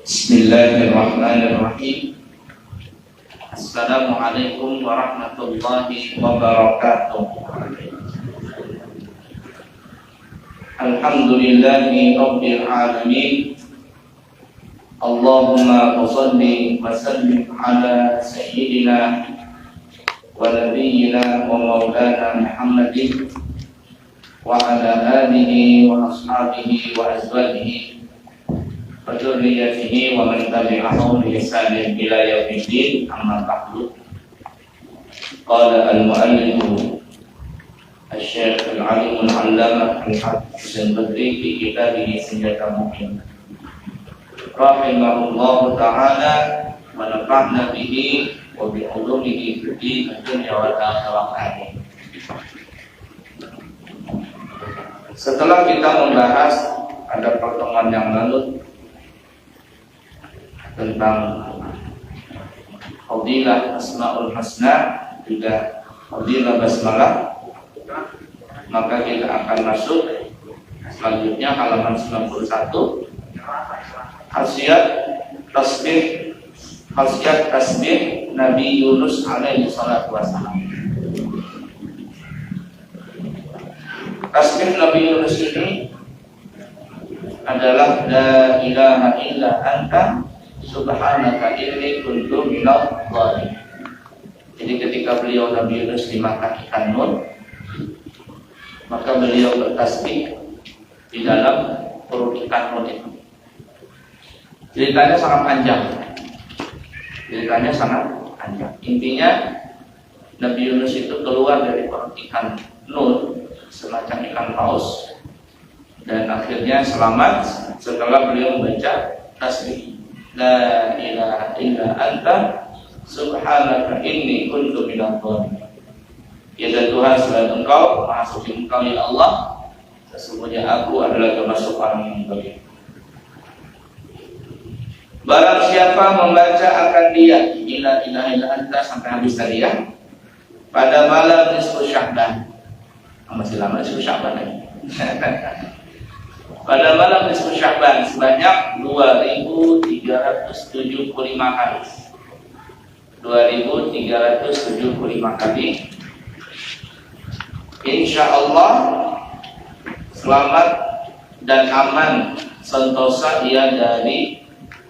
Bismillahirrahmanirrahim. Assalamualaikum warahmatullahi wabarakatuh. Alhamdulillahi rabbil alamin. Allahumma shalli wa sallim ala sayyidina wa nabiyyina wa maulana Muhammadin wa ala alihi wa ashabihi wa azwajihi wa dzurriyyatihi wa man tabi'ahum bi ihsanin ila yaumiddin, amma ba'du. Qala al-mu'allif Asy-Syaikh al-'alim al-'allamah Al-Hafiz al-Badri fi kitabih Senjata Mu'min rahimahullahu ta'ala wa nafa'na bihi wa bi 'ulumihi fid din dunya wal akhirah. Setelah kita membahas pada pertemuan yang lalu tentang fadilah Asmaul Husna, juga fadilah basmalah, maka kita akan masuk selanjutnya halaman 91, khasiat tasbih Nabi Yunus alaihi salatu wassalam. Tasbih Nabi Yunus ini adalah la ilaha illa anta subhanaka inni kuntu minadh dhalimin. Jadi ketika beliau Nabi Yunus dimakan ikan nun, maka beliau bertasbih di dalam perut ikan nun itu. Ceritanya sangat panjang. Intinya Nabi Yunus itu keluar dari perut ikan nun, semacam ikan paus, dan akhirnya selamat setelah beliau membaca tasbih la ilaha illa anta subhanaka inni kuntu minadh dhalimin. Ya Tuhan, selain Engkau, Maha Suci Engkau ya Allah, sesungguhnya aku adalah termasuk orang yang zalim. Barang siapa membaca akan dia la ilaha illa anta sampai habis tadi ya, pada malam nisfu Sya'ban. Masih lama nisfu Sya'ban ya. Pada malam nisfu Sya'ban sebanyak 2375 kali. 2375 kali. Insya Allah selamat dan aman sentosa ia dari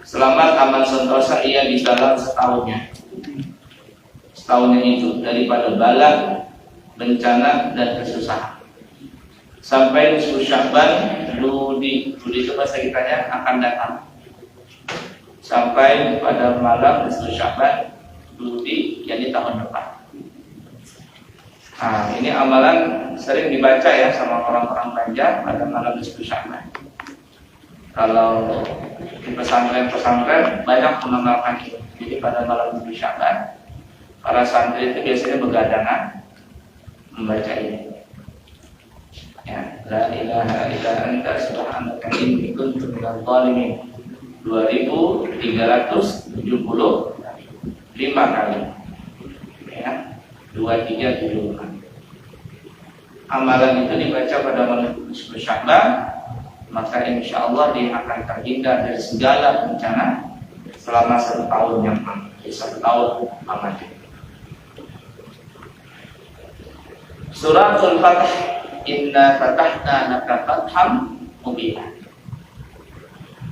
di dalam setahunnya itu daripada bala, bencana dan kesusahan. Sampai nisfu Sya'ban, Ludi itu bahasa kitanya akan datang. Sampai pada malam nisfu Sya'ban, Ludi, yakni tahun depan. Nah, ini amalan sering dibaca ya sama orang-orang Banjar pada malam nisfu Sya'ban. Kalau di pesantren banyak mengenalkan itu. Jadi pada malam nisfu Sya'ban, para santri itu biasanya begadangan membaca ini. Ya, la ilaha illa anta subhanaka inni kuntu minadh dhalimin 2375 kali. Ya, 2375. Amalan itu dibaca pada malam nisfu Sya'ban, maka insya Allah dia akan terhindar dari segala bencana selama 1 tahun yang aman. 1 tahun aman. Surah Al-Fatah, inna fatahna laka fatham mubina.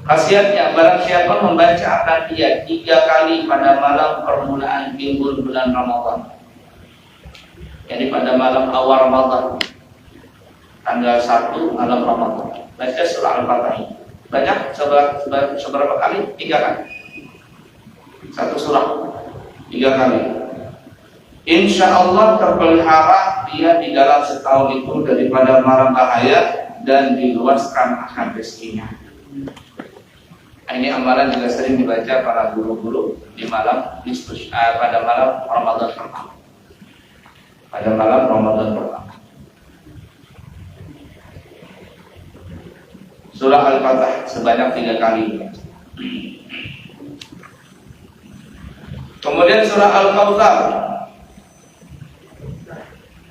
Khasiatnya, barang siapa membaca akan dia 3 kali pada malam permulaan minggu bulan Ramadan, jadi pada malam awal Ramadan, tanggal 1 malam Ramadan, baca surah Al-Fatah. Banyak, seberapa kali? 3 kali. 1 surah 3 kali. Insya Allah terpelihara dia di dalam setahun itu daripada mara bahaya dan diluaskan akan rezekinya. Ini amalan juga sering dibaca para guru-guru di malam pada malam Ramadan pertama. Pada malam Ramadan pertama. Surah Al-Fatah sebanyak 3 kali. Kemudian surah Al-Kautsar,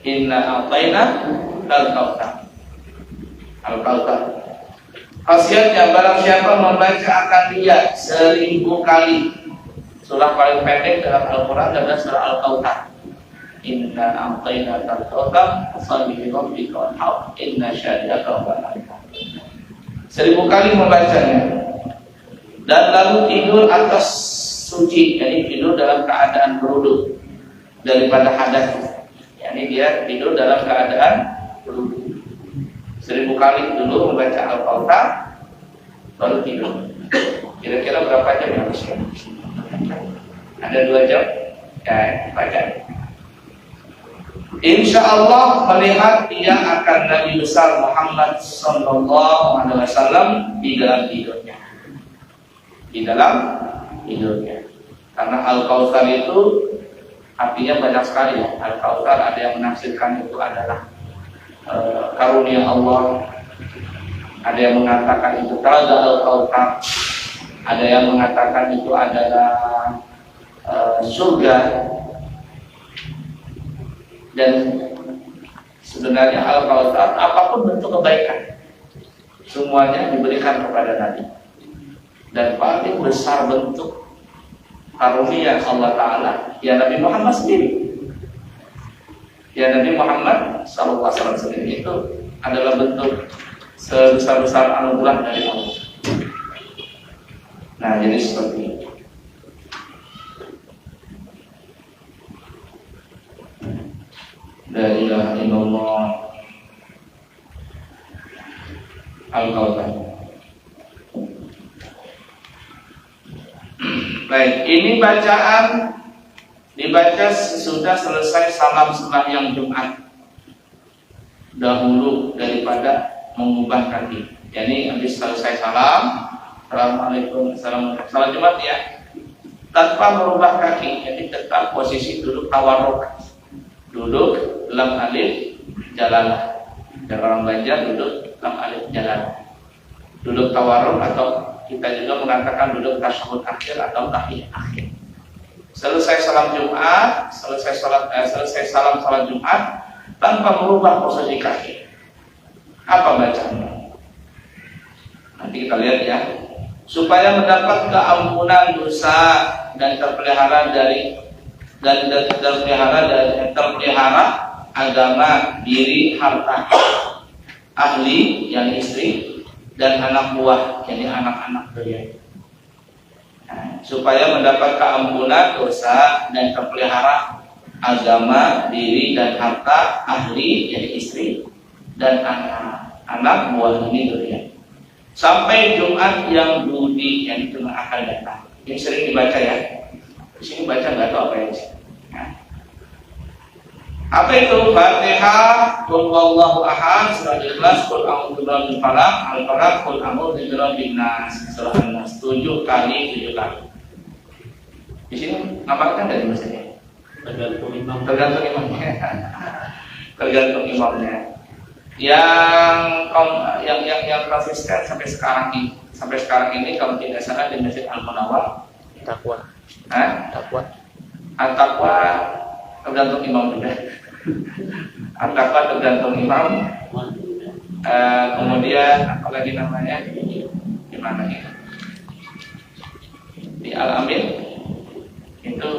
inna a'tayna al-kautsar. Al-Kautsar Khasiatnya, barang siapa membaca akan dia 1000 kali. Surah paling pendek dalam Al-Quran adalah surah Al-Kautsar. Inna a'tainaka al-kautsar fasholli li rabbika wanhar inna syani'aka huwal abtar. 1000 kali membacanya. Dan lalu tidur atas suci, jadi tidur dalam keadaan berwudu daripada hadas. Yani dia tidur dalam keadaan berwudu. 1000 kali dulu membaca Al-Kautsar baru tidur. Kira-kira berapa jam yang harusnya? Ada 2 jam? Ya, baca. Insya Allah melihat dia akan Nabi besar Muhammad Sallallahu Alaihi Wasallam di dalam tidurnya. Di dalam tidurnya. Karena Al-Kautsar itu artinya banyak sekali ya. Al-Kautsar ada yang menafsirkan itu adalah karunia Allah, ada yang mengatakan itu telaga Al-Kautsar, ada yang mengatakan itu adalah surga. Dan sebenarnya Al-Kautsar apapun bentuk kebaikan semuanya diberikan kepada Nabi. Dan paling besar bentuk karunia Allah Ta'ala ya Nabi Muhammad sendiri. Ya Nabi Muhammad SAW sendiri itu adalah bentuk sebesar-besar anugerah dari Allah. Nah, jadi seperti itu. La ilaha illallah Al-Kautsar. Baik, ini bacaan dibaca sesudah selesai salam sembahyang Jumat dahulu daripada mengubah kaki. Jadi habis selesai salam, Assalamualaikum, Assalamualaikum, salam Jumat ya, tanpa merubah kaki. Jadi tetap posisi duduk tawarruk, duduk lam alif jalalah. Dan orang Banjar duduk lam alif jalalah, duduk tawarruk, atau kita juga mengatakan duduk tasyahud akhir atau tahiyat akhir. Selesai salam Jumat, selesai salam salat Jumat tanpa merubah posisi kaki. Apa bacaan? Nanti kita lihat ya. Supaya mendapat keampunan dosa dan terpelihara terpelihara agama, diri, harta, ahli yang istri, dan anak buah, jadi anak-anak beliau. Nah, supaya mendapat keampunan dosa dan terpelihara agama, diri, dan harta, ahli, jadi istri, dan anak buah ini beliau. Sampai Jumat yang budi, yang itu akan datang. Ini sering dibaca ya. Di sini baca nggak tahu apa yang sih. Apa itu? Fatihah, Qul huwallahu ahad, surah Ikhlas, Qul a'udzu birabbil falaq, Al-Falaq, Qul a'udzu birabbin nas, surah An-Nas 7 kali. Di sini ngamalkan dari masjidnya. Tergantung imamnya. Tergantung imamnya. Yang konsisten sampai sekarang ini kalau tidak salah di Masjid Al-Munawwar Taqwa. Taqwa tergantung imam juga. Taqwa tergantung imam. Kemudian apa lagi namanya? Di mana ini? Di Al-Amin itu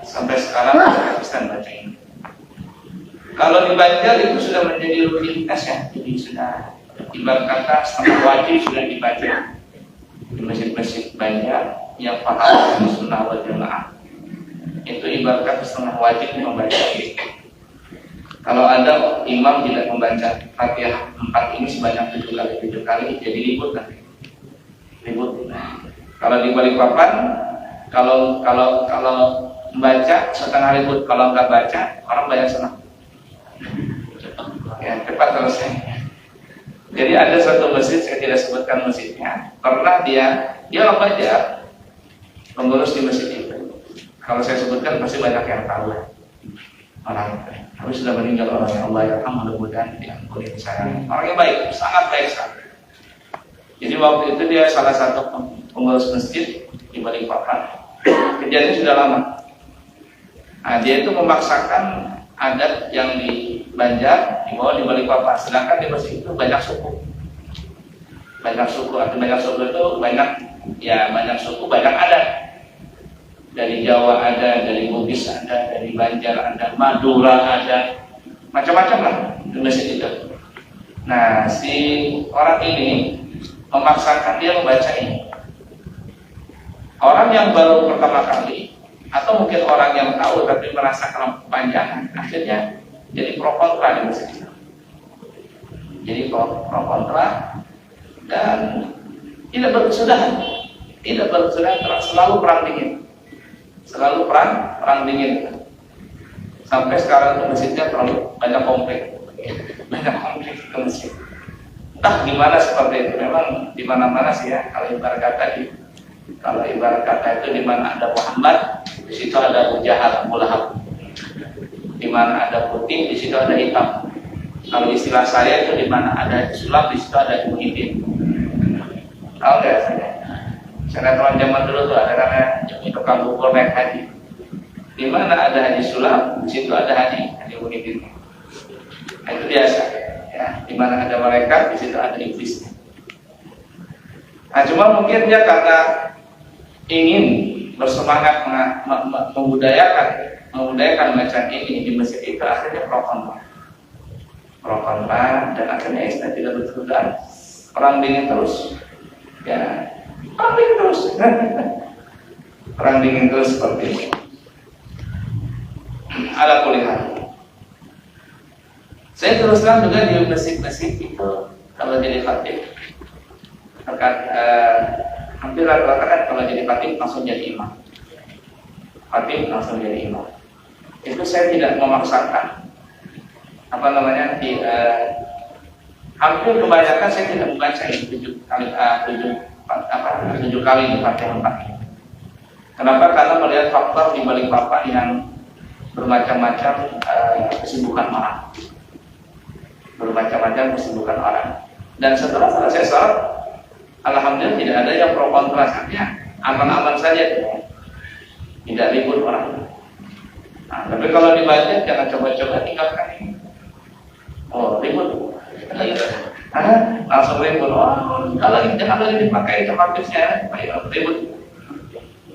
sampai sekarang konsisten baca ini. Kalau di Banjar itu sudah menjadi rutinitas ya, jadi sudah ibarat kata setengah wajib sudah dibaca di masjid-masjid Banjar yang paham sunnah wal jamaah. Itu ibarat kata setengah wajib membaca itu. Kalau ada imam tidak membaca Fatihah 4 ini sebanyak 7 kali, jadi ribut nanti. Ribut. Kalau di Balikpapan, kalau membaca setengah ribut, kalau nggak baca orang banyak senang. Ya, cepat selesai. Jadi ada suatu masjid, saya tidak sebutkan masjidnya, pernah dia Banjar, pengurus di masjid itu. Kalau saya sebutkan pasti banyak yang tahu orang itu. Tapi sudah meninggal orangnya, Allah yarham, mudah-mudahan diampuni saya. Orangnya baik, sangat baik sekali. Jadi waktu itu dia salah satu pengurus masjid di Balikpapan. Kejadiannya sudah lama. Nah, dia itu memaksakan adat yang di Banjar dibawa di Balikpapan, sedangkan di masjid itu banyak suku. Banyak suku, atau banyak suku itu banyak, ya banyak suku, banyak adat. Dari Jawa ada, dari Bugis ada, dari Banjar ada, Madura ada, macam-macam lah di masjid itu. Nah, si orang ini memaksakan dia membaca ini. Orang yang baru pertama kali, atau mungkin orang yang tahu tapi merasa kepanjangan, akhirnya jadi pro kontra di masjid itu. Jadi pro kontra dan tidak berkesudahan, selalu perang dingin, perang dingin. Sampai sekarang itu masjidnya terlalu banyak konflik ke masjid. Entah gimana seperti itu. Memang di mana-mana sih ya. Kalau ibarat kata itu di mana ada Muhammad, di situ ada Abu Jahal, Abu Lahab. Di mana ada putih, di situ ada hitam. Kalau istilah saya itu di mana ada sulap, di situ ada muhyiddin. Tahu nggak saya? Sinetron zaman dulu tuh ada namanya tukang bubur naik haji. Di mana ada haji sulap, di situ ada haji muhyiddin. Nah, itu biasa. Ya, di mana ada malaikat, di situ ada iblis. Nah, cuma mungkin dia karena ingin bersemangat membudayakan macam ini di masjid itu, akhirnya pro kontra dan akhirnya istilah tidak berkesudahan, perang dingin terus, ya perang dingin terus seperti ini. Ala kulihat. Saya terus terang juga di masjid-masjid itu kalau jadi khatib, hampir rata-rata kan kalau jadi khatib langsung jadi imam. Itu saya tidak memaksakan. Hampir kebanyakan saya tidak membaca ini 7 kali di Fatihah 4 ini. Kenapa? Karena melihat faktor di balik papan yang bermacam-macam kesibukan orang. Dan setelah selesai sholat, alhamdulillah tidak ada yang pro kontra saja, aman-aman saja, tidak ribut orang. Nah, tapi kalau dibaca jangan coba-coba tinggalkan ini. Oh, ribut. Langsung ribut. Oh, jangan lagi dipakai tempat-tempatnya, ribut.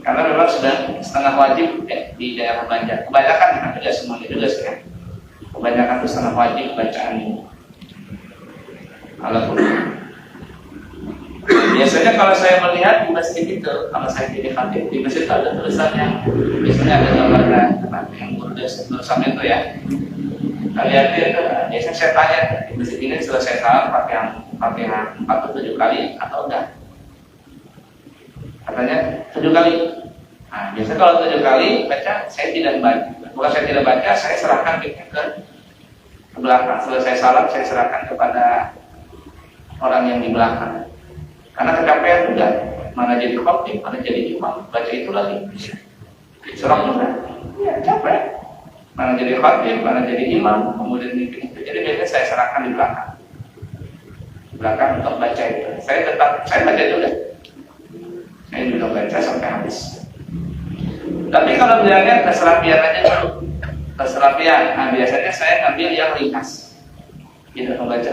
Karena memang sudah setengah wajib di daerah Banjar. Kebanyakan, tapi tidak semuanya juga sih. Kebanyakan itu setengah wajib bacaan ini. Biasanya kalau saya melihat di masjid itu, kalau saya jadi khatib di masjid itu ada tulisannya. Biasanya ada gambarnya yang tulisan itu ya. Kalian itu, biasanya saya tanya di masjid ini selesai salat Fatihah 4 atau 7 kali atau enggak? Katanya 7 kali. Nah, biasanya kalau 7 kali baca, saya tidak baca. Bukan saya tidak baca, saya serahkan ke belakang. Selesai salat, saya serahkan kepada orang yang di belakang. Karena kecapean juga, mana jadi khatib, mana jadi imam, baca itu lagi. Serang juga, ya capek. Mana jadi khatib, mana jadi imam, kemudian itu. Jadi biasanya saya serahkan di belakang untuk baca itu. Saya baca juga. Saya juga baca sampai habis. Tapi kalau bilangnya keserapian aja dulu, nah biasanya saya ngambil yang ringkas. Tidak membaca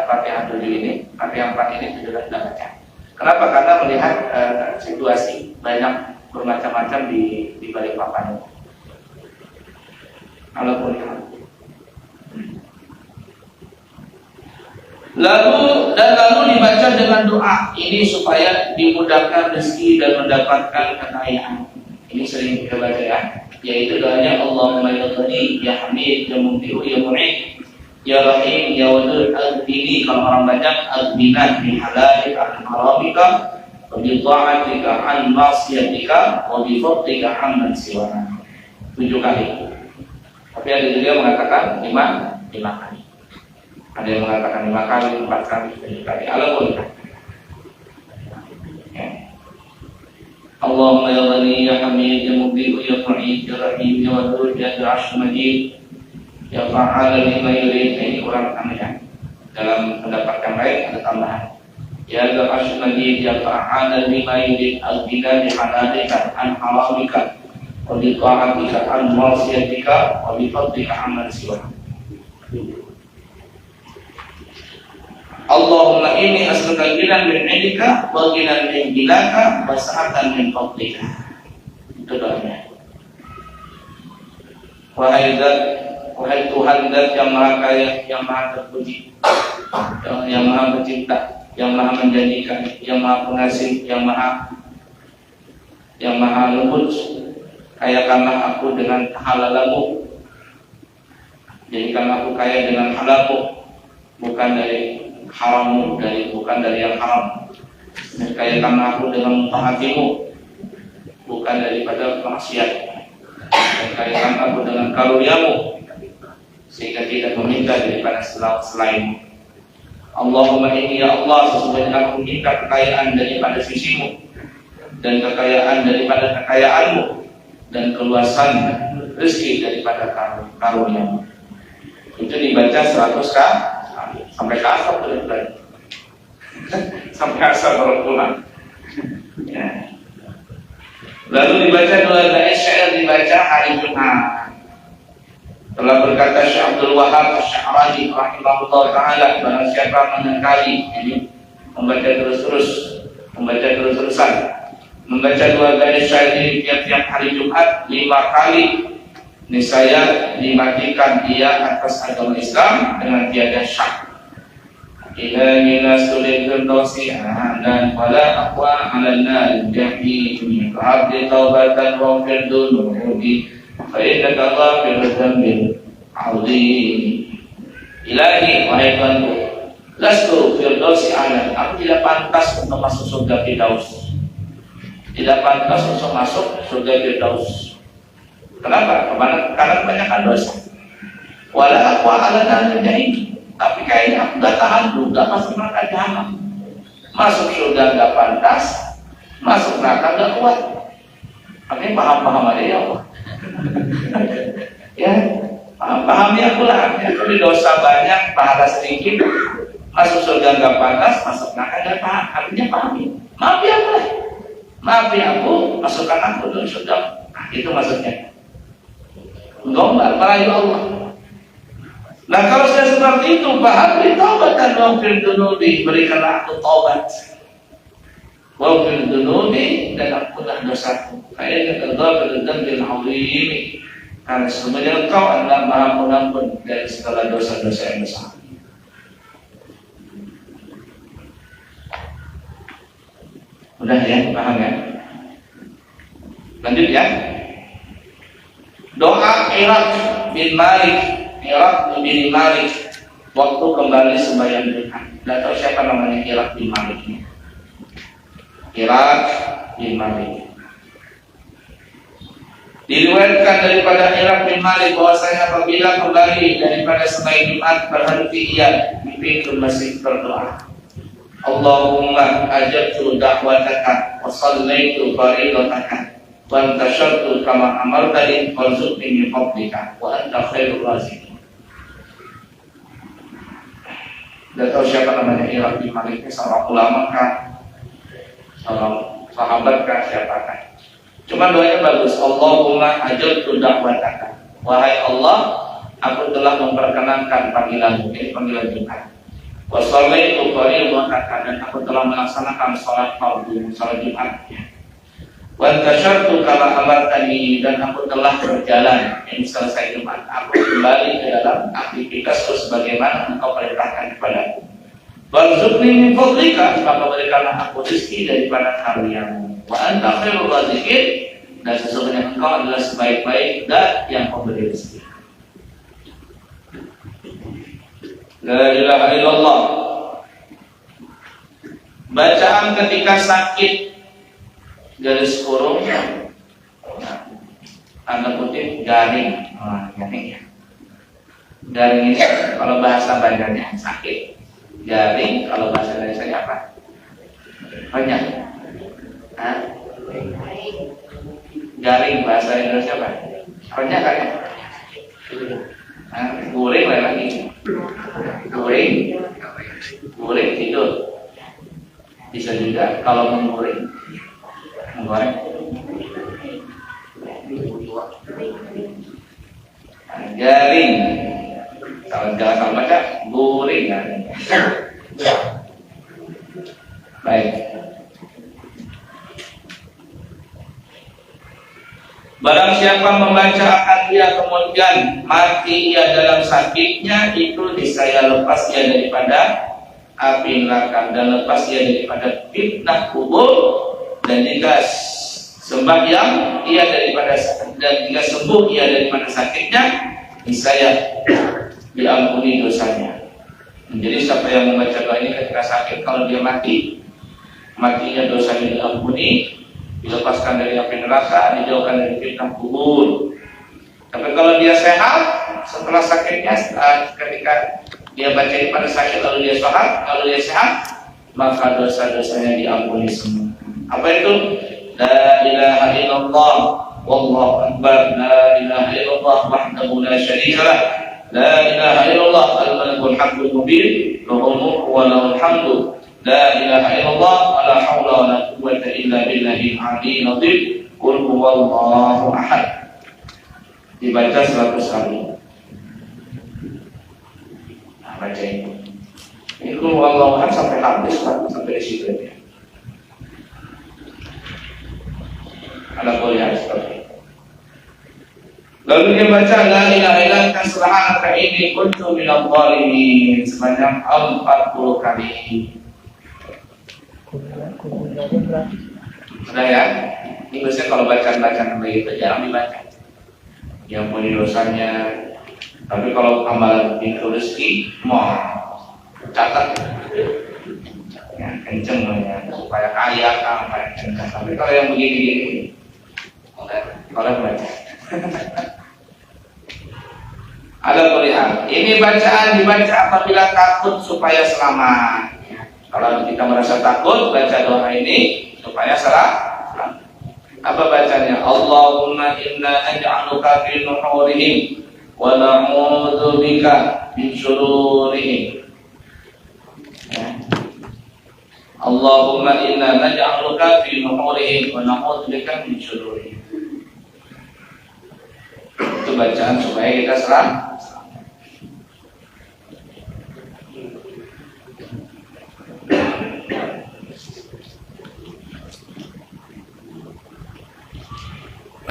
Fatihah 7 ini, Fatihah 4 ini 7 kali tidak baca. Kenapa? Karena melihat situasi banyak bermacam-macam di balik papan itu. Lalu dibaca dengan doa ini supaya dimudahkan rezeki dan mendapatkan kekayaan. Ini sering kita baca ya, yaitu doanya Allahumma ya Ghani, ya Hamid, ya Mubdi'u, ya Mu'id, ya Rahim, ya Wadud, Al-Dini. Kalau orang banyak Al-Dinah bi halalika an haramika wa bi ta'atika an ma'siyatika wa bi fadlika amman siwana. 7 kali. Tapi ada juga yang mengatakan 5 kali. Ada yang mengatakan 5 kali, 4 kali, 7 kali. Alhamdulillah. Allahumma ya Ghani, ya Hamid, ya Mubdi'u, ya Mu'id, ya Rahim, ya Wadud, ya Dzul 'Arsy Majid, ya Fa'ala lima yurid. Ini kurang tambahan. Dalam pendapat yang lain ada tambahan. Ya Dzul 'Arsy Majid, ya Fa'ala lima yurid, al-ghina bi halalika an haramika wa bi ta'atika an ma'siyatika wa bi fadlika amman siwa. Allahumma Allahumma inni as'aluka ghinan min 'indika wa ghinan min ghilaka wa sa'atan min fadlika. Itu doanya. Wahai Tuhan zat yang maha kaya, yang maha terpuji, yang maha pencipta, yang maha menjanjikan, yang maha pengasih, yang maha lembut, kayakanlah aku dengan halal-Mu. Jadikan aku kaya dengan halal-Mu, bukan dari haram-Mu, bukan dari yang haram. Dan kayakanlah aku dengan mentaati-Mu, bukan daripada maksiat. Dan kayakanlah aku dengan karunia-Mu, sehingga tidak meminta daripada selain-Mu. Allahumma inni ya Allah, sesungguhnya aku minta kekayaan daripada sisi-Mu, dan kekayaan daripada kekayaan-Mu, dan keluasan rezeki daripada karunia-Mu. Itu dibaca 100 kali sampai ke asal benar-benar. Sampai asal baru pulang. Ya. Lalu dibaca 2 bait syair dibaca hari Jumat. Telah berkata Syekh Abdul Wahab Asy-Sya'rani rahimahullah taala, barang siapa mengingkari ini membaca terus-terusan membaca 2 bait syair ini tiap-tiap hari Jumat 5 kali, niscaya dimatikan ia atas agama Islam dengan tiada syak. Ilahina sulit berdosi dan wala aqwa ala nar jahimi fa'abdi taubatan wa firdunubi fa'innaka ghafirul dzambil azim. Ilahi, wahai Tuhanku, lastu firdosi ala, aku tidak pantas untuk masuk surga Firdaus, tidak pantas untuk masuk surga Firdaus. Kenapa? Karena kebanyakan dosa. Wala aqwa ala nar jahimi, tapi kayaknya aku gak tahan juga masuk neraka jahanam. Masuk surga gak pantas, masuk neraka gak kuat. Artinya paham-paham aja ya Allah. Ya, pahami aku lah. Ya, kalau dosa banyak, pahala sedikit, masuk surga gak pantas, masuk neraka gak paham. Artinya pahami. Maafi aku lah. Maafi aku, masukkan aku dalam surga. Nah, itu maksudnya. Gombal, merayu Allah. Nah kalau sudah seperti itu, bahkan taubat dan wafir dunubi, berikanlah aku taubat, wafir dunubi, dan ampunlah dosaku. Kayaknya terdapat dzambil azim, karena sebenarnya Engkau adalah Maha Pengampun dari segala dosa-dosa yang besar. Udah ya, paham ya? Lanjut ya. Doa Iraq bin Malik. Iraq bin Malik waktu kembali sembahyang Jumat. Tidak tahu siapa namanya Iraq bin Malik ini. Iraq bin Malik. Diriwayatkan daripada Iraq bin Malik bahwasanya apabila kembali daripada sembahyang Jumat berhenti ia di pintu masjid berdoa. Allahumma ajabtu da'wataka wa shallaitu fariidataka wa antashartu kama amartani warzuqni min fadlika wa anta khairur raziqin. Tidak tahu siapa namanya Iraq bin Malik, seorang ulama kah, seorang sahabat kah, siapa kah. Cuma doanya bagus. Allahumma ajabtu da'wataka, wahai Allah, aku telah memperkenankan panggilanmu, ini panggilan Jumat. Wa shallaitu fariidataka, dan aku telah melaksanakan salat fardu, salat Jumat. Wa antashartu kama amartani, dan aku telah berjalan, ini selesai Jumat, aku kembali ke dalam aktivitasku sebagaimana Engkau perintahkan kepadaku. Warzuqni min fadlika, maka berikanlah aku rezeki daripada karunia-Mu. Wa anta khairur raziqin, dan sesungguhnya Engkau adalah sebaik-baik zat yang memberi rezeki. La ilaha illallah. Bacaan ketika sakit, garis kurung, tanda kutip garing, garing ya. Garing ini kalau bahasa Banjarnya sakit, garing kalau bahasa Indonesia apa? Banyak. Garing bahasa Indonesia apa? Banyak kan ya? Guring lagi. Guring tidur. Bisa juga kalau menggoreng. Garing. Kalau jangan salah baca guring. Baik. Barang siapa membaca akan dia kemudian mati ia dalam sakitnya, itu niscaya lepas dia daripada api neraka dan lepas dia daripada fitnah kubur, dan jika sembahyang ia daripada dan jika sembuh ia daripada sakitnya, niscaya diampuni dosanya. Jadi siapa yang membaca doa ini ketika sakit, kalau dia matinya dosanya diampuni, dilepaskan dari api neraka, dijauhkan dari fitnah kubur. Tapi kalau dia sehat setelah sakitnya, ketika dia baca pada sakit lalu dia sehat, maka dosa-dosanya diampuni semua. Apa itu? La ilaha illallah wallahu akbar, la ilaha illallah wahdahu la syarika lah, la ilaha illallah al-malikul haqqul mubin, lahul mulku wa lahul hamdu, la ilaha illallah wa la haula wa la quwwata illa billahil aliyyil azim, qul huwallahu ahad. Dibaca 100 kali. Nah, baca ini. Ini qul huwallahu ahad sampai habis, sampai di situ ya. Ada boleh seperti itu. Lalu dia baca la ilaha illa anta subhanaka inni kuntu minadh dhalimin sebanyak 40 kali. Sudah ya? Ini biasanya kalau bacaan begitu jarang dibaca. Yang punya dosanya. Tapi kalau amalan pintu rezeki, mau catat. Ya, kenceng ya, supaya kaya kan, kenceng. Tapi kalau yang begini-gini, kalau baca. Ada pilihan. Ini bacaan dibaca apabila takut supaya selamat. Kalau kita merasa takut, baca doa ini supaya selamat. Apa bacanya? Allahumma inna naj'aluka fi nuhurihim wa na'udzu bika min syururihim. Ya. Allahumma inna naj'aluka fi nuhurihim wa na'udzu bika min syururihim. Itu bacaan supaya kita selamat.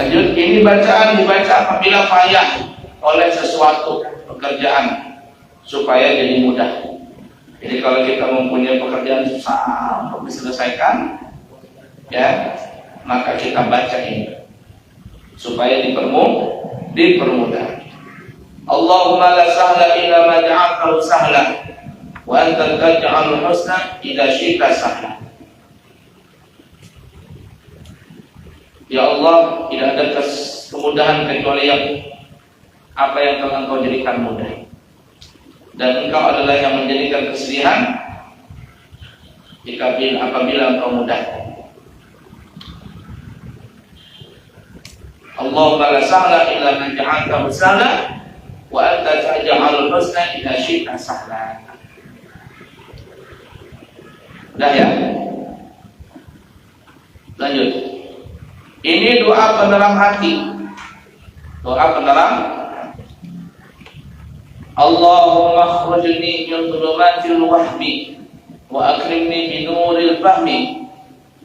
Lanjut, ini bacaan dibaca apabila payah oleh sesuatu pekerjaan supaya jadi mudah. Jadi kalau kita mempunyai pekerjaan susah untuk diselesaikan, ya, maka kita baca ini supaya dipermudah. Allahumma la sahla illa ma ja'altahu sahla wa anta taj'alul husna idza syi'ta sahla. Ya Allah, tidak ada kemudahan kecuali apa yang telah Engkau jadikan mudah. Dan Engkau adalah yang menjadikan kesedihan apabila Engkau mudahkan. Allahumma la sahla illa ma ja'altahu sahla wa anta taj'alul husna idza syi'ta sahla. Udah ya? Lanjut. Ini doa peneram hati. Doa peneram. Allahumma akhrujni min dhulumatil wahmi wa akrimni bi nuril fahmi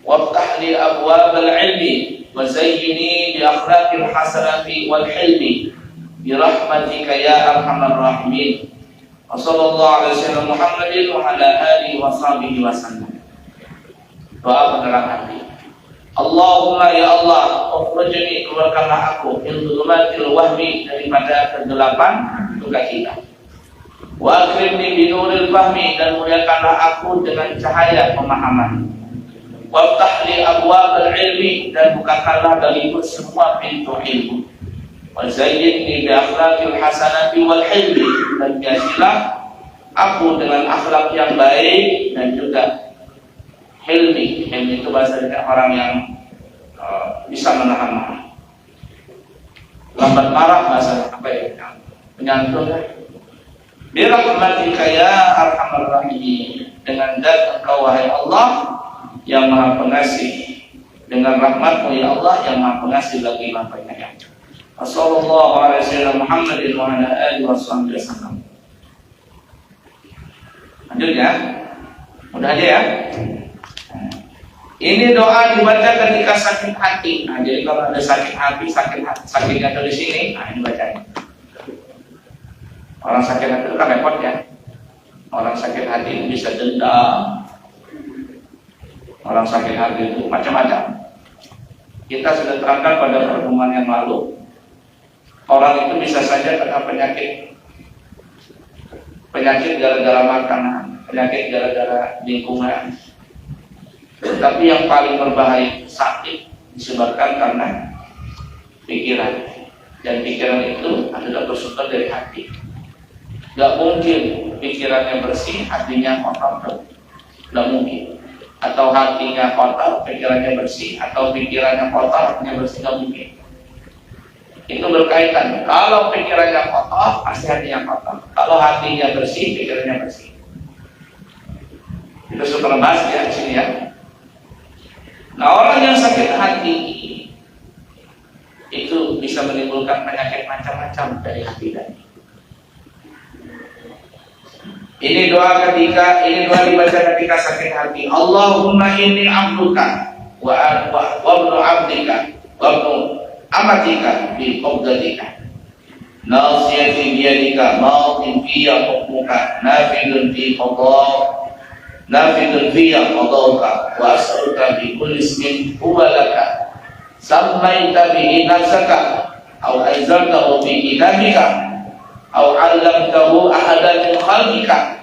waftah li abwabal ilmi wa zayyini bi akhlaqil hasanati wal hilmi bi rahmatika ya arhamar rahimin. Wa sallallahu alaihi wasallam Muhammadin wa ala alihi wa sahbihi wasallam. Doa peneram hati. Allahumma ya Allah, ukhrujni, keluarkanlah aku min dhulumatil wahmi, daripada kegelapan duka cita. Wa akrimni bi nuril fahmi, dan muliakanlah aku dengan cahaya pemahaman. Waftah li abwabal ilmi, dan bukakanlah bagiku semua pintu ilmu. Wa zayyinni bi akhlaqil hasanati wal hilmi, dan hiasilah aku dengan akhlak yang baik dan juga hilmi. Hilmi itu bahasa dengan orang yang bisa menahan marah. Lambat marah bahasa apa ya? Penyantun. Bi rahmatika ya arhamar rahimin, dengan zat Engkau wahai Allah yang Maha Pengasih, dengan rahmat-Mu ya Allah yang Maha Pengasih bagi Maha Penyayang. Wassallallahu alaihi wasallam Muhammadin wa ala alihi wasallam. Lanjut ya. Mudah aja ya. Ini doa dibaca ketika sakit hati. Nah, jadi kalau ada sakit hati, sakitnya tuh di sini, nah ini bacanya. Orang sakit hati itu kan repot ya. Orang sakit hati itu bisa dendam. Orang sakit hati itu macam-macam. Kita sudah terangkan pada pertemuan yang lalu. Orang itu bisa saja kena penyakit gara-gara makanan, penyakit gara-gara lingkungan. Tetapi yang paling berbahaya sakit disebabkan karena pikiran, dan pikiran itu adalah bersumber dari hati. Gak mungkin pikirannya bersih, hatinya kotor. Gak mungkin. Atau hatinya kotor, pikirannya bersih, atau pikirannya kotor, hatinya bersih, gak mungkin. Itu berkaitan. Kalau pikirannya kotor, pasti hatinya kotor. Kalau hatinya bersih, pikirannya bersih. Itu super bahas ya di sini ya. Nah, orang yang sakit hati itu bisa menimbulkan penyakit macam-macam dari hati tadi. Ini doa dibaca ketika sakit hati. Allahumma inni abduka wa ibnu abdika wa ibnu amatika bi qabdatika. Nasiyati biyadika ma'in fiyya hukmuka nafidun fi nafidun fiyya qadauka wa as'aluka bi kulli ismin huwa laka sammaita bihi nafsaka aw anzaltahu fi kitabika aw 'allamtahu ahadan min khalqika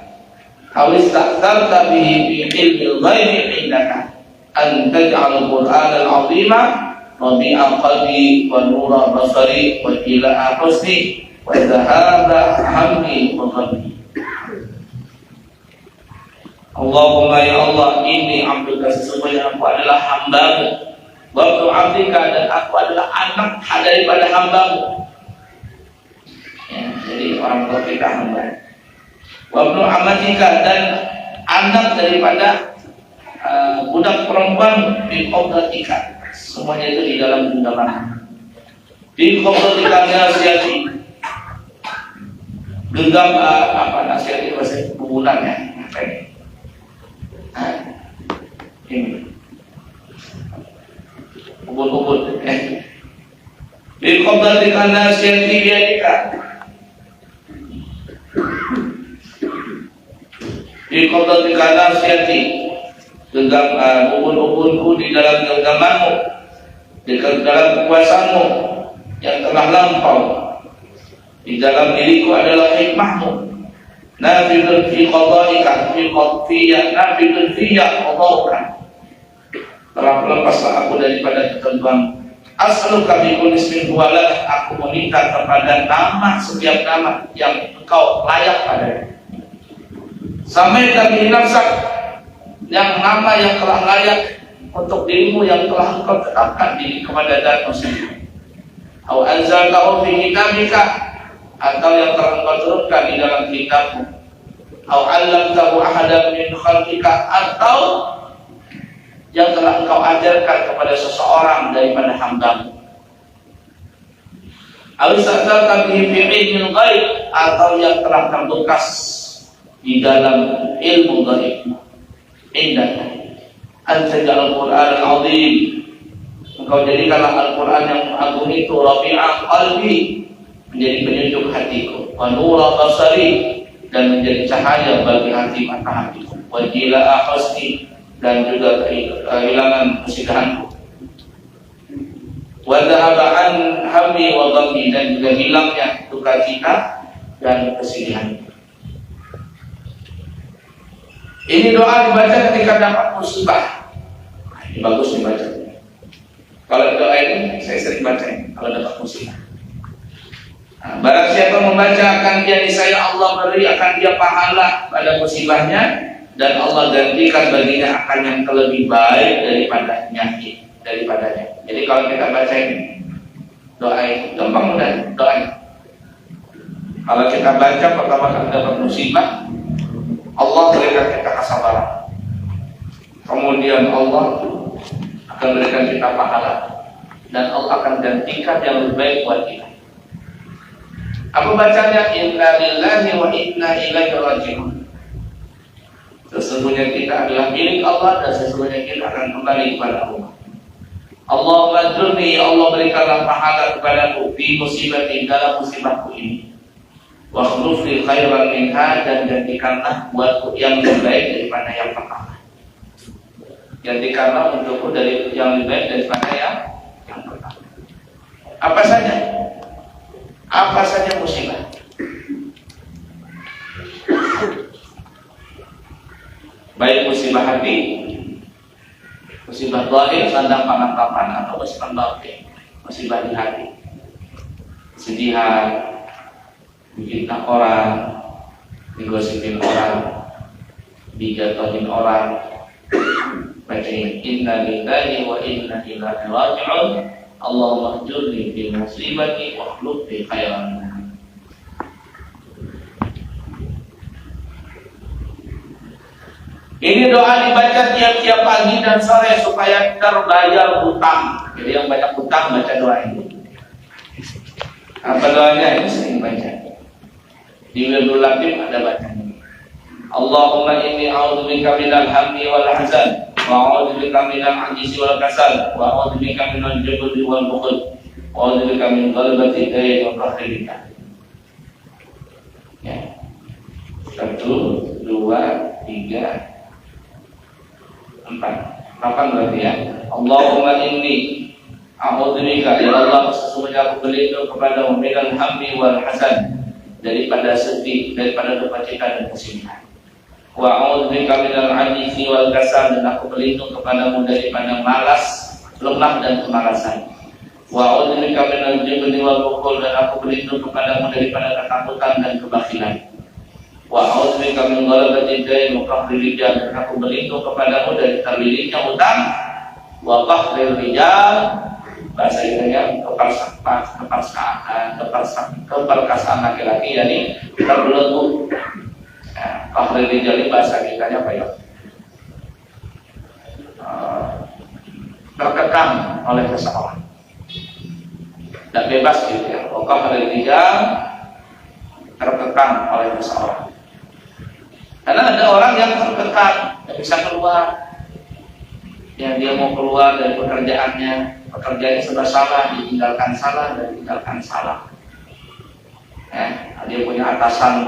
aw ista'tharta bihi fi ilmil ghaibi 'indaka an taj'al al-Qur'ana al-'azima rabi'a qalbi wa nura basari wa jilaa husni wa dhahaba hammi wa ghammi. Allahumma ya Allah, ini abduka, sesungguhnya aku adalah hambamu, wa ibnu abdika, dan aku adalah anak daripada hambamu. Ya, jadi orang tua kita hamba. Wa ibnu amatika, dan anak daripada budak perempuan di qabdatika. Semuanya itu di dalam genggaman. Di qabdatika nasiyati. Genggam nasiyati bahasa hubungan ya. Ini ubun-ubun di qabdatika nasiyati biyadika, di qabdatika nasiyati, genggam ubun-ubunku di dalam genggamanmu, di dalam kekuasaanmu yang telah lampau. Di dalam diriku adalah hikmahmu. Nafidun fi qadaika fi qadfiyya nafidun fiyya qadauka, telah melepaslah aku daripada ketentuan. As'aluka bi kulli ismin huwa lak, aku meminta kepada nama, setiap nama yang engkau layak padanya. Samaita bi nafsak, yang nama yang telah layak untuk dirimu, yang telah engkau tetapkan kepada dirimu sendiri. Aw anzaltahu fi kitabika, atau yang telah engkau turunkan di dalam kitabmu. Aw 'allamtahu ahadan min khalqika, atau yang telah engkau ajarkan kepada seseorang daripada hambamu. Aw ista'tharta bihi fi ilmil ghaib, atau yang telah terbekas di dalam ilmu ghaib. Indaka an taj'al al-Qur'an al-'azim, engkau jadikanlah Al-Qur'an yang agung itu rabi'a qalbi, menjadi penyejuk hatiku, wa nura basari, dan menjadi cahaya bagi hati mata hatiku, wa jilaa husni, dan juga kehilangan kesedihanku, wa dhahaba an hammi wa ghammi, dan juga hilangnya duka cita dan kesedihan. Ini doa dibaca ketika dapat musibah. Ini bagus dibaca. Kalau doa ini saya sering baca ini kalau dapat musibah. Nah, barang siapa membaca, akan dia niscaya Allah beri akan dia pahala pada musibahnya, dan Allah gantikan baginya akan yang lebih baik daripadanya. Jadi kalau kita baca ini doa ini gampang mudah doa ini. Kalau kita baca pertama kali dapat musibah, Allah berikan kita kesabaran. Kemudian Allah akan berikan kita pahala, dan Allah akan gantikan yang lebih baik buat kita. Apa bacanya? Inna lillahi wa inna ilaihi raji'un. Sesungguhnya kita adalah milik Allah dan sesungguhnya kita akan kembali kepada Allah. Allahumma ajurni, ya Allah berikanlah pahala kepadaku fi musibati, dalam musibahku ini. Wa khulufni khairan minha, dan gantikanlah buatku yang lebih baik daripada yang pertama. Gantikanlah untukku dari yang lebih baik daripada yang pertama. Apa saja? Apa saja musibah? Baik musibah hati, musibah zahir, sandang pangan papan, atau musibah batin, musibah di hati, kesedihan, difitnah orang, digosipin orang, dijatuhin orang, bacain inna lillahi wa inna ilaihi raji'un, Allahumma ajurni fi musibati wa akhluf fi khairan minha. Ini doa dibaca tiap-tiap pagi dan sore supaya terbayar hutang. Jadi yang banyak hutang baca doa ini. Apa doanya? Ini sering baca. Di Wirdul Latif ada bacanya. Allahumma inni a'udzubika minal hammi wal hazan, wa a'udzubika minal ajzi wal kasal, wa a'udzubika minal jubni wal bukhl, wa a'udzubika min ghalabati ad-dayn wa qahri rijal. Ya. 1, 2, 3, 4, 8 berarti ya. Allahumma inni a'udzubika, ya Allah sesungguhnya aku berlindung kepadamu minal hammi wal hazan, daripada sedih, daripada duka cita dan kesedihan. Wa a'udzubika minal ajzi wal kasal, dan aku berlindung kepadamu daripada malas, lemah dan kemalasan. Wa a'udzubika minal jubni wal bukhl, dan aku berlindung kepadamu daripada ketakutan dan kebakilan. Wa a'udzubika min ghalabati ad-dayn wa qahri rijal, dan aku berlindung kepadamu dari terlilitnya hutang, wa qahri rijal, bahasa Indonesia keperkasaan laki-laki, yakni terbelenggu. Qahri rijal ini bahasa kitanya apa ya? Terkekang oleh seseorang, tidak bebas gitu ya. Wa qahri rijal, terkekang oleh seseorang. Karena ada orang yang terkekang, tidak bisa keluar. Yang dia mau keluar dari pekerjaannya serba salah, ditinggalkan salah dan ditinggalkan salah. Dia punya atasan,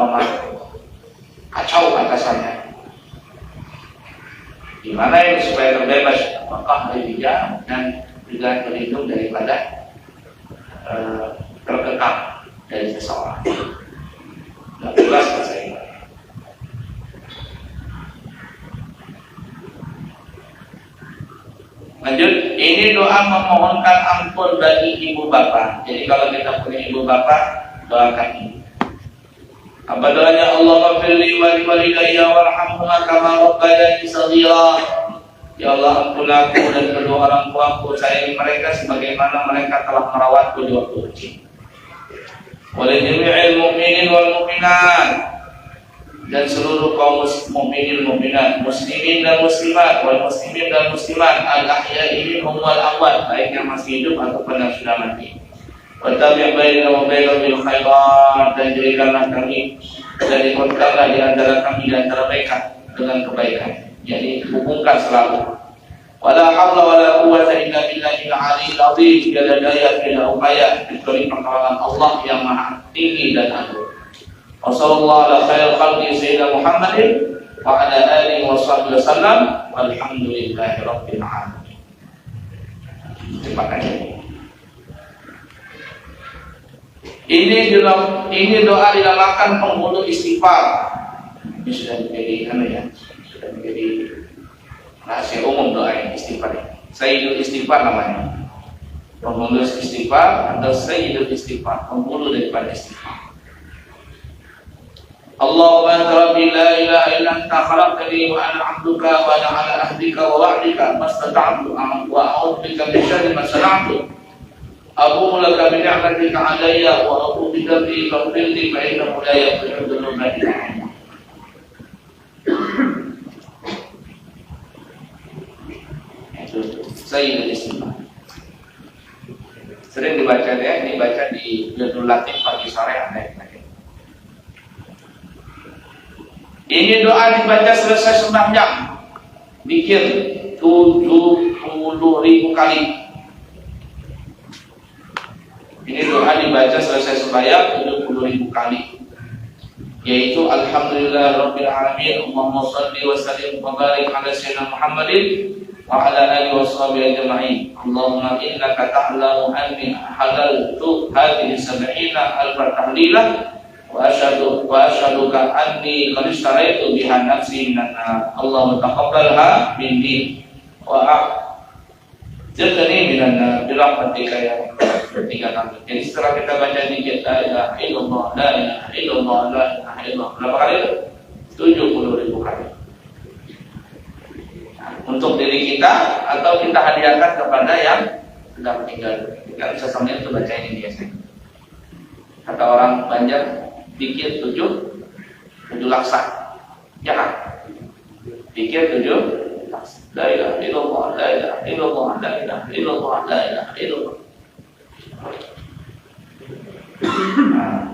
kacau atasannya. Gimana ini supaya terbebas? Maka dia dan juga berlindung daripada terkekang dari seseorang. Tidak jelas bahasa ini. Lanjut, ini doa memohonkan ampun bagi ibu bapak. Jadi kalau kita punya ibu bapak, doakan ini. Apa doanya? Allahumma firli wa liwalidayya warhamhuma kama rabbayani shaghira. Ya Allah, ampun aku dan kedua orang tuaku, sayangi mereka sebagaimana mereka telah merawatku di waktu kecil. Wa li jami'il mu'minin wal mu'minat, dan seluruh kaum mukminin mukminat, muslimin dan muslimat, wal muslimin dan muslimat, al-ahya'i minhum wal amwat, baik yang masih hidup ataupun yang sudah mati. Wa tabi' bainana wa bainahum bil khairat, dan jadikanlah kami dan ikutkanlah di antara kami dan antara mereka dengan kebaikan. Jadi hubungkan selalu. Wala haula wala quwwata illa billahil aliyyil azim. Tiada daya tiada upaya kecuali pertolongan Allah yang maha tinggi dan agung. Wassallallahu ala khairil khalqi sayyidina Muhammadin wa ala alihi washabbihi wasallam, walhamdulillahi rabbil alamin. Terima kasih. Ini doa dinamakan penghulu istighfar. Ini sudah menjadi rahasia umum doa ini, istighfar ini. Sayyidul istighfar namanya. Penghulu istighfar atau sayyidul istighfar, penghulu daripada istighfar. Allahumma anta rabbi la ilaha illa anta khalaqtani wa ana 'abduka wa ana 'ala ahdika wa wa'dika mastata'tu wa a'udzu bika min syarri ma sana'tu. Abu'u laka bi ni'matika 'alayya wa abu'u bi dhanbi faghfir li fa innahu la yaghfiru dhunuba illa anta. Itu Sayyidul Istighfar. Sering dibaca ya, ini baca di Wirdul Latif pagi sore ada. Ini doa dibaca selesai sembahyang, zikir 70.000 kali. Ini doa dibaca selesai sembahyang 70.000 kali, yaitu Alhamdulillah Rabbil Alamin, Allahumma salli wa sallim wa barik ala sayyidina Muhammadin wa ala alihi wa sahbihi ajma'in. Allahumma innaka ta'lamu anni halaltu hadhihi 70 alfa tahlilah wa ashaduka anni qad istaraitu biha nafsi minan nar. Allahumma taqabbalha minni wa a'tirni minan nar bi rahmatika ya Allah. 3 kali. Jadi setelah kita baca zikir la ilaha illallah, la ilaha illallah, la ilaha illallah, berapa kali itu? 70.000 kali. Nah, untuk diri kita atau kita hadiahkan kepada yang sudah meninggal. Kita bisa sambil itu baca ini biasanya. Kata orang Banjar, zikir 7 laksa. Ya kan? Zikir 7 laksa. La ilaha illallah, la ilaha illallah, la ilaha illallah, la ilaha illallah.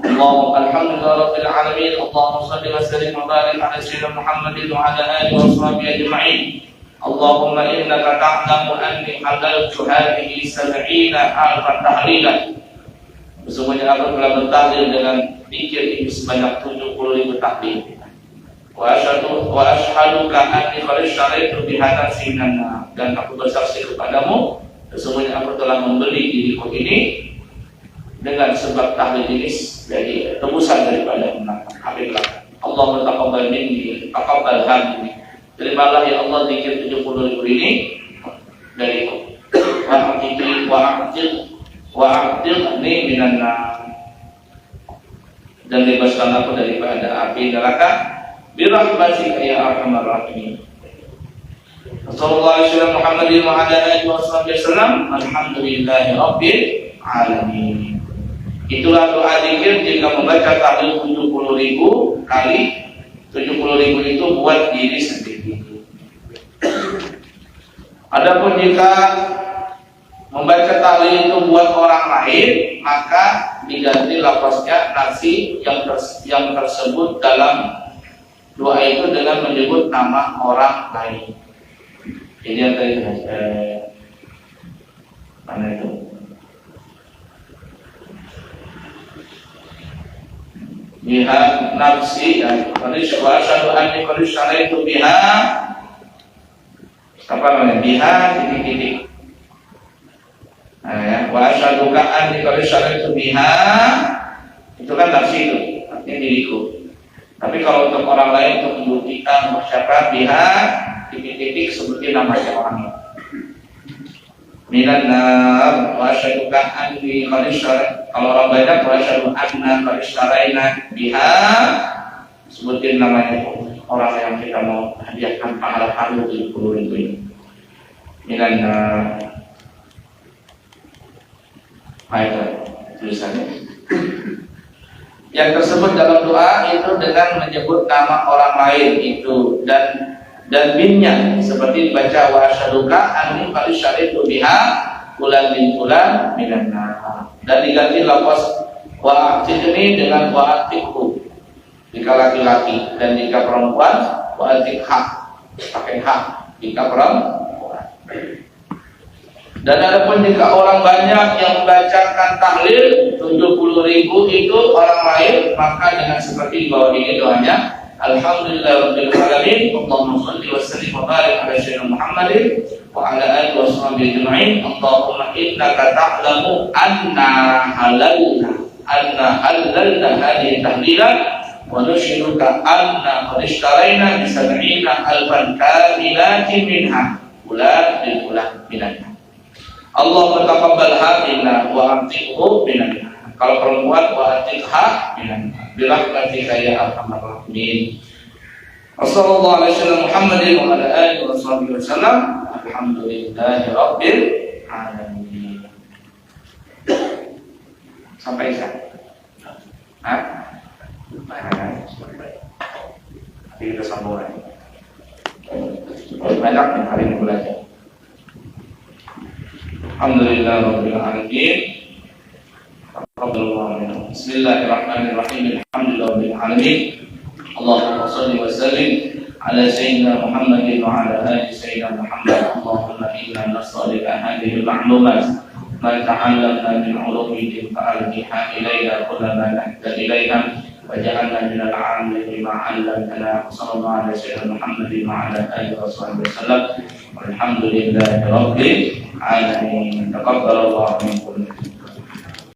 Allahumma alhamdulillah rabbil alamin, Allahumma salli wa sallim wa barik ala sayyidina Muhammadin wa ala alihi wa sahbihi ajma'in. Allahumma innaka ta'lamu anni halaltu hadhihi 70 alfa tahlilah. Sesungguhnya aku telah bertahlil dengan zikir ini sebanyak 70.000 tahlil. Wa ashhaduka anni qad istaraitu biha nafsi minan nar. Dan aku bersaksi kepadamu, sesungguhnya aku telah membeli diriku ini dengan sebab tahlil ini dari tebusan daripada neraka. Allahumma taqabbal minni, taqabbal minni. Terimalah ya Allah zikir 70.000 ini dariku. Wa'atilni minan nar. Dan bebaskan aku daripada api neraka bi rahmatika ya arhamar rahimin. Sallallahu alaihi wasallam Muhammadin wa ala alihi wasallam. Alhamdulillahi rabbil alamin. Itulah doa zikir jika membaca tahlil 70.000 kali. 70.000 itu buat diri sendiri. Adapun jika membaca tahlil itu buat orang lain, maka diganti lafaznya nafsi yang tersebut dalam doa itu dengan menyebut nama orang lain. Jadi yang tadi mana itu? Biha nafsi ya, wa asyhadu anni qad istaraitu biha, apa namanya? Biha titik-titik. Nah, ya, wa asyhaduka anni qad istaraitu biha, itu kan nafsi itu, artinya diriku. Tapi kalau untuk orang lain, untuk membuktikan siapa biha titik-titik seperti namanya orangnya. Minan nar wa asyhaduka anni qad istaraitu. Kalau orang banyak wa asyhadu anna qad istaraina biha, sebutin namanya orang yang kita mau hadiahkan pahala 70.000 ini. Minan nar. Baik, tulisannya. Yang tersebut dalam doa itu dengan menyebut nama orang lain itu dan binnya seperti dibaca wa asyhaduka anni qad istaraitu biha fulan bin fulan minan nar. Dan diganti lafaz wa atiqni dengan wa atiqhu jika laki-laki, dan jika perempuan wa atiqha pakai hak jika perempuan. Dan adapun jika orang banyak yang membacakan tahlil 70.000 itu orang lain, maka dengan seperti di bawah ini doanya Alhamdulillah rabbil alamin, Allahumma shalli wa sallim wa barik ala sayyidina Muhammadin wa ala alihi wa sahbihi ajma'in. Allahumma innaka ta'lamu anna halalna hadhihi tahlilan wa nushiruka anna qad ishtaraina bi 70 alfan kamilatin minha fulan bin fulan minan. Allahumma taqabbalha minna wa atiqhu minan. Kalau perempuan wa atiqha minan. Birahmatika ya arhamar rahimin. Wassallallahu alaihi wasallam Muhammadin wa ala alihi wa sahbihi wasallam. Alhamdulillahi rabbil alamin. Sampai sana. Hah? Nanti kita sambung lagi. Banyak yang hari ini belajar. Alhamdulillah rabbil alamin. Bismillahirrahmanirrahim. Alhamdulillah rabbil alamin. Allahumma salli wa sallim ala sayyidina Muhammadin wa ala ali sayyidina Muhammad. Allahumma inna nas'aluka hadhihi al-ma'lumat ma ta'allamna min ulumihim fa'alqiha ilayna kullama nahtaj ilayha waj'alna min al-'amilin bima 'allamtana. Sallallahu ala sayyidina Muhammadin wa ala alihi wa sahbihi wasallam. Walhamdulillahi rabbil alamin. Taqabbalallahu minkum.